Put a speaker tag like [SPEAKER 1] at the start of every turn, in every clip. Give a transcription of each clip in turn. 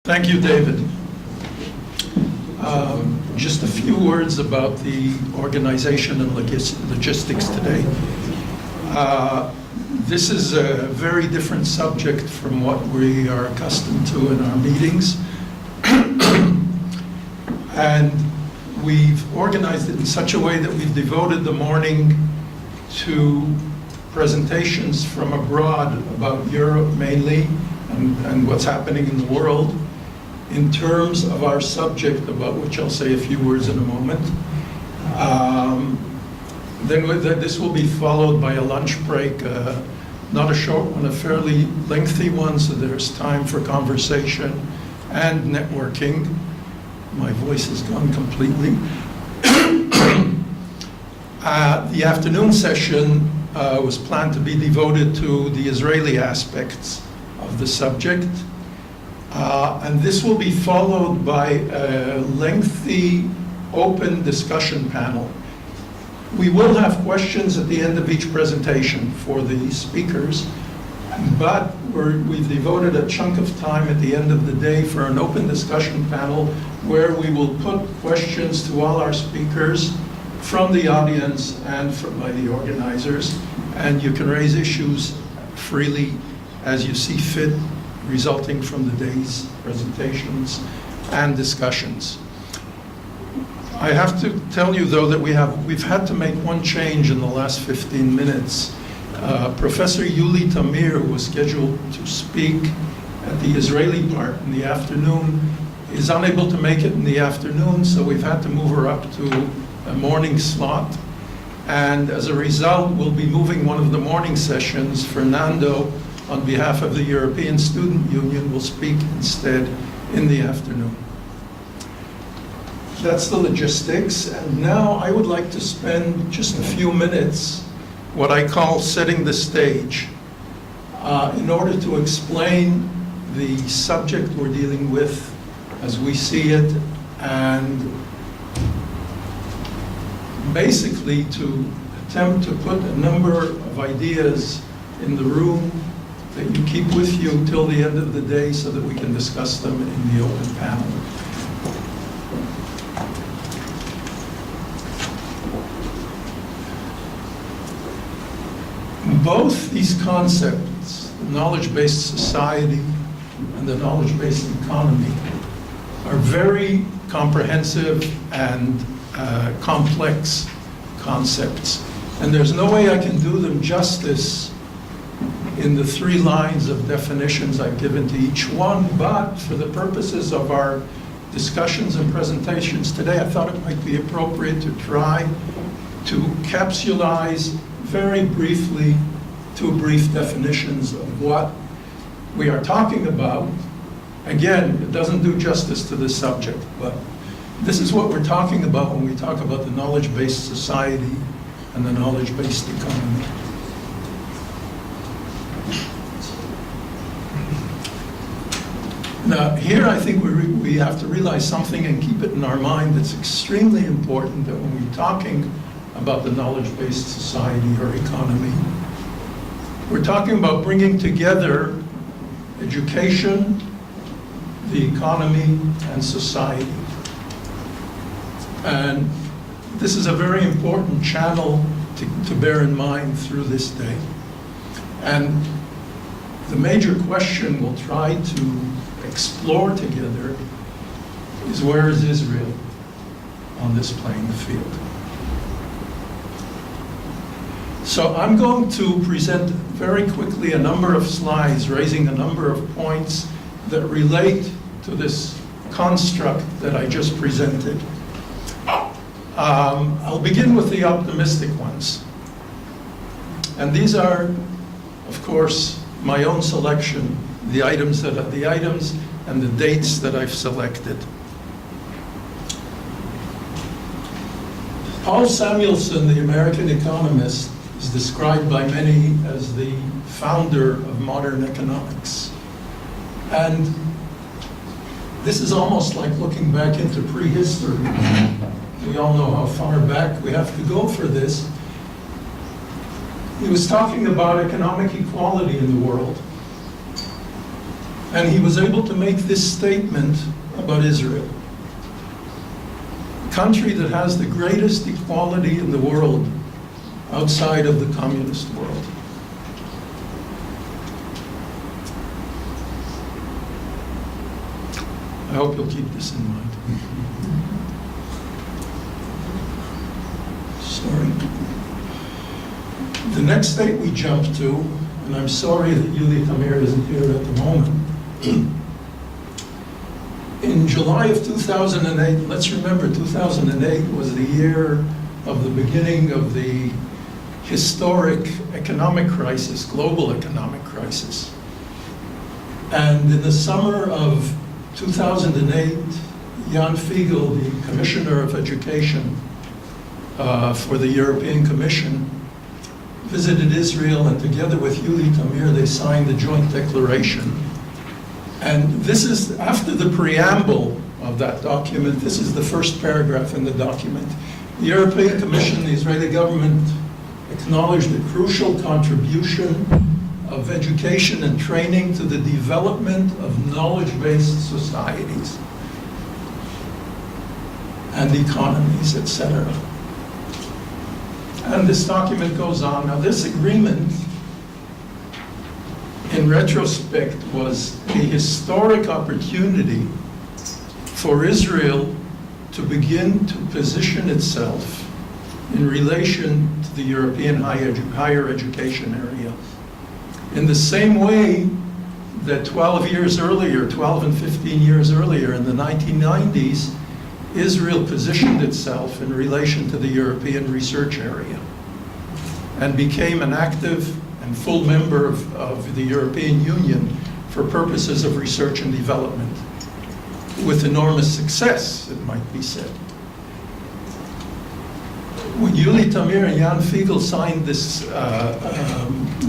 [SPEAKER 1] Thank you, David. Just a few words about the organization and logistics today. This is a very different subject from what we are accustomed to in our meetings. And we've organized it in such a way that we've devoted the morning to presentations from abroad about Europe mainly and what's happening in the world, in terms of our subject, about which I'll say a few words in a moment. Then this will be followed by a lunch break, not a short one, a fairly lengthy one, so there's time for conversation and networking. My voice has gone completely. The afternoon session was planned to be devoted to the Israeli aspects of the subject. And this will be followed by a lengthy open discussion panel. We will have questions at the end of each presentation for the speakers, but we've devoted a chunk of time at the end of the day for an open discussion panel where we will put questions to all our speakers from the audience and by the organizers, and you can raise issues freely as you see fit, resulting from the day's presentations and discussions. I have to tell you, though, that we've had to make one change in the last 15 minutes. Professor Amir, who was scheduled to speak at the Israeli part in the afternoon, is unable to make it in the afternoon, so we've had to move her up to a morning slot. And as a result, we'll be moving one of the morning sessions. Fernando, on behalf of the European Student Union, will speak instead in the afternoon. That's the logistics, and now I would like to spend just a few minutes, what I call setting the stage, in order to explain the subject we're dealing with as we see it, and basically to attempt to put a number of ideas in the room that you keep with you till the end of the day so that we can discuss them in the open panel. Both these concepts, the knowledge-based society and the knowledge-based economy, are very comprehensive and complex concepts. And there's no way I can do them justice in the 3 lines of definitions I've given to each one, but for the purposes of our discussions and presentations today, I thought it might be appropriate to try to capsulize very briefly 2 brief definitions of what we are talking about. Again, it doesn't do justice to the subject, but this is what we're talking about when we talk about the knowledge-based society and the knowledge-based economy. Now, here I think we have to realize something and keep it in our mind that's extremely important, that when we're talking about the knowledge-based society or economy, we're talking about bringing together education, the economy, and society. And this is a very important channel to bear in mind through this day. And the major question we'll try to explore together is, where is Israel on this playing field? So I'm going to present very quickly a number of slides raising a number of points that relate to this construct that I just presented. I'll begin with the optimistic ones. And these are, of course, my own selection, the items and the dates that I've selected. Paul Samuelson, the American economist, is described by many as the founder of modern economics. And this is almost like looking back into prehistory. We all know how far back we have to go for this. He was talking about economic equality in the world. And he was able to make this statement about Israel. A country that has the greatest equality in the world outside of the communist world. I hope you'll keep this in mind. Sorry. The next state we jump to, and I'm sorry that Yuli Amir isn't here at the moment. In July of 2008, let's remember 2008 was the year of the beginning of the historic economic crisis, global economic crisis. And in the summer of 2008, Jan Fiegel, the Commissioner of Education for the European Commission, visited Israel, and together with Yuli Amir, they signed the joint declaration. And this is, after the preamble of that document, this is the first paragraph in the document. The European Commission, the Israeli government, acknowledged the crucial contribution of education and training to the development of knowledge-based societies and economies, etc. And this document goes on. Now, this agreement, in retrospect, was a historic opportunity for Israel to begin to position itself in relation to the European higher education area. In the same way that 12 years earlier, 12 and 15 years earlier, in the 1990s, Israel positioned itself in relation to the European research area and became an active and full member of the European Union for purposes of research and development, with enormous success, it might be said. When Yuli Amir and Jan Fiegel signed this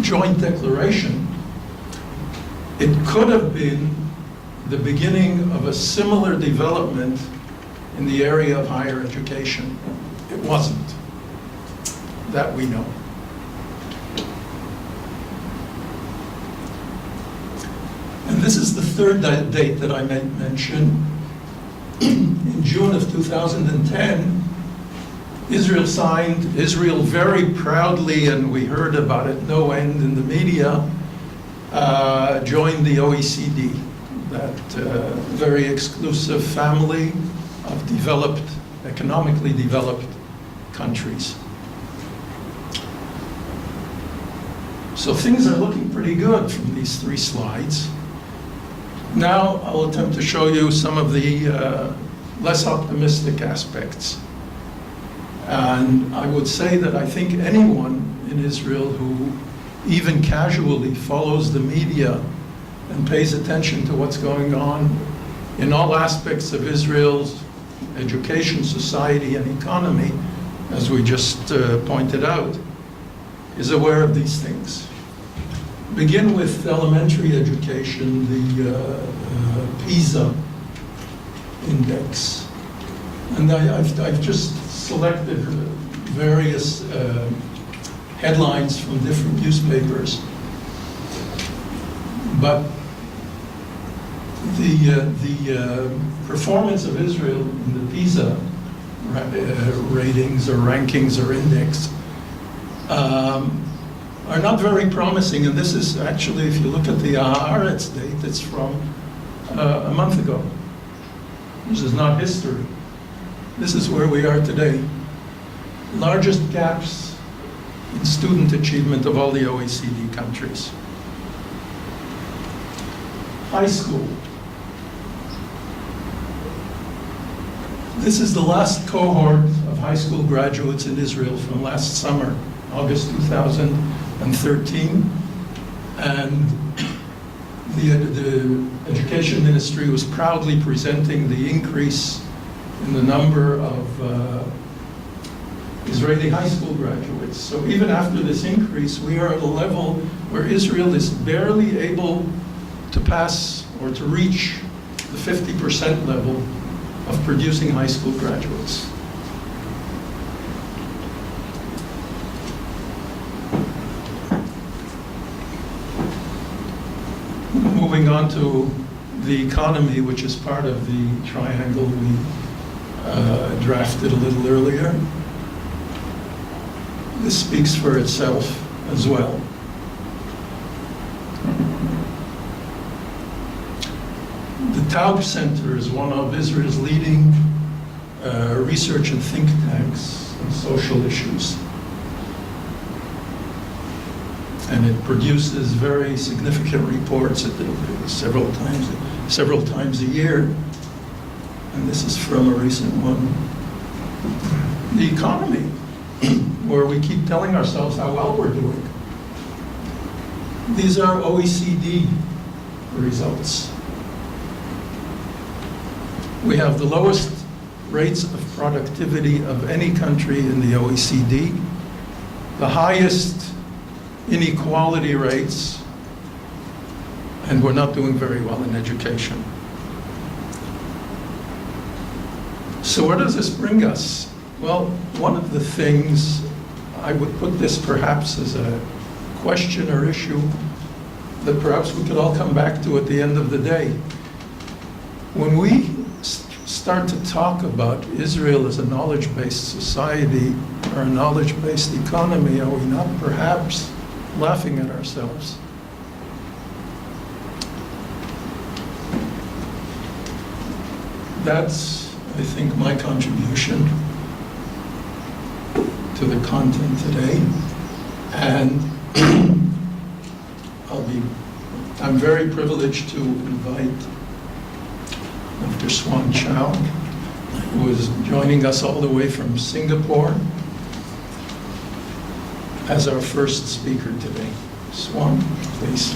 [SPEAKER 1] joint declaration, it could have been the beginning of a similar development in the area of higher education. It wasn't. That we know. And this is the third date that I mentioned. In June of 2010, Israel very proudly, and we heard about it no end in the media, joined the OECD, that very exclusive family of economically developed countries. So things are looking pretty good from these three slides. Now I'll attempt to show you some of the less optimistic aspects. And I would say that I think anyone in Israel who even casually follows the media and pays attention to what's going on in all aspects of Israel's education, society, and economy, as we just pointed out, is aware of these things. Begin with elementary education, the PISA index. And I've just selected various headlines from different newspapers. But the performance of Israel in the PISA ratings or rankings or index are not very promising. And this is actually, if you look at the Haaretz date, it's from a month ago. This is not history. This is where we are today. Largest gaps in student achievement of all the OECD countries. High school. This is the last cohort of high school graduates in Israel from last summer, August 2013. And the Education Ministry was proudly presenting the increase in the number of Israeli high school graduates. So even after this increase, we are at a level where Israel is barely able to pass or to reach the 50% level of producing high school graduates. Moving on to the economy, which is part of the triangle we drafted a little earlier. This speaks for itself as well. The Taub Center is one of Israel's leading research and think tanks on social issues. And it produces very significant reports several times a year. And this is from a recent one. The economy, where we keep telling ourselves how well we're doing. These are OECD results. We have the lowest rates of productivity of any country in the OECD, the highest inequality rates, and we're not doing very well in education. So where does this bring us? Well, one of the things, I would put this perhaps as a question or issue that perhaps we could all come back to at the end of the day. When we start to talk about Israel as a knowledge-based society or a knowledge-based economy, are we not perhaps laughing at ourselves? That's, I think, my contribution to the content today. And I'm very privileged to invite Dr. Swan Chow, who is joining us all the way from Singapore as our first speaker today. Swan, please.